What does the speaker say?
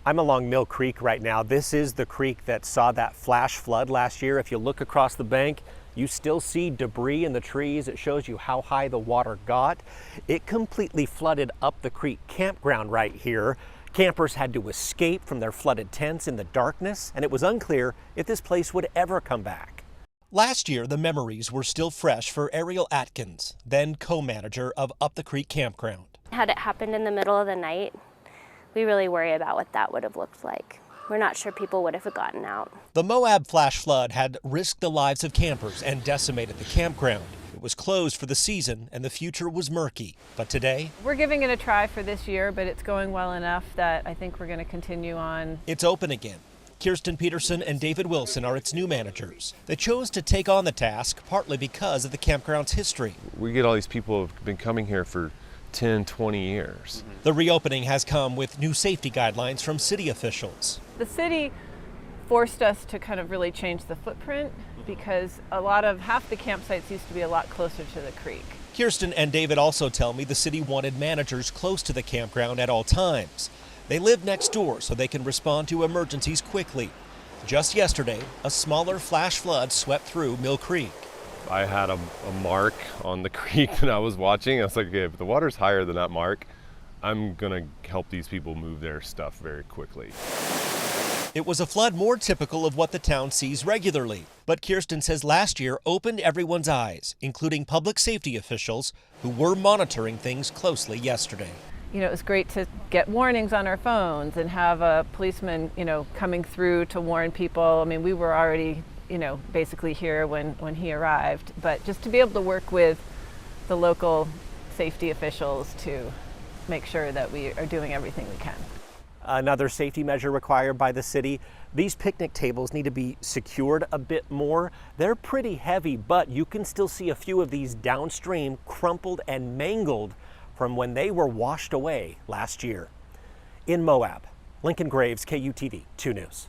I'm along Mill Creek right now. This is the creek that saw that flash flood last year. If you look across the bank, you still see debris in the trees. It shows you how high the water got. It completely flooded up the creek campground right here. Campers had to escape from their flooded tents in the darkness, and it was unclear if this place would ever come back. Last year, the memories were still fresh for Ariel Atkins, then co-manager of Up the Creek Campground. Had it happened in the middle of the night, we really worry about what that would have looked like. We're not sure people would have gotten out. The Moab flash flood had risked the lives of campers and decimated the campground. It was closed for the season and the future was murky. But today, we're giving it a try for this year, but it's going well enough that I think we're going to continue on. It's open again. Kirsten Peterson and David Wilson are its new managers. They chose to take on the task partly because of the campground's history. We get all these people who have been coming here for 10, 20 years. The reopening has come with new safety guidelines from city officials. The city forced us to kind of really change the footprint because half the campsites used to be a lot closer to the creek. Kirsten and David also tell me the city wanted managers close to the campground at all times. They live next door so they can respond to emergencies quickly. Just yesterday, a smaller flash flood swept through Mill Creek. I had a mark on the creek that I was watching. I was like, okay, if the water's higher than that mark, I'm gonna help these people move their stuff very quickly. It was a flood more typical of what the town sees regularly. But Kirsten says last year opened everyone's eyes, including public safety officials who were monitoring things closely yesterday. You know, it was great to get warnings on our phones and have a policeman, coming through to warn people. I mean, we were already, basically here when he arrived. But just to be able to work with the local safety officials to make sure that we are doing everything we can. Another safety measure required by the city, these picnic tables need to be secured a bit more. They're pretty heavy, but you can still see a few of these downstream crumpled and mangled from when they were washed away last year. In Moab, Lincoln Graves, KUTV 2 News.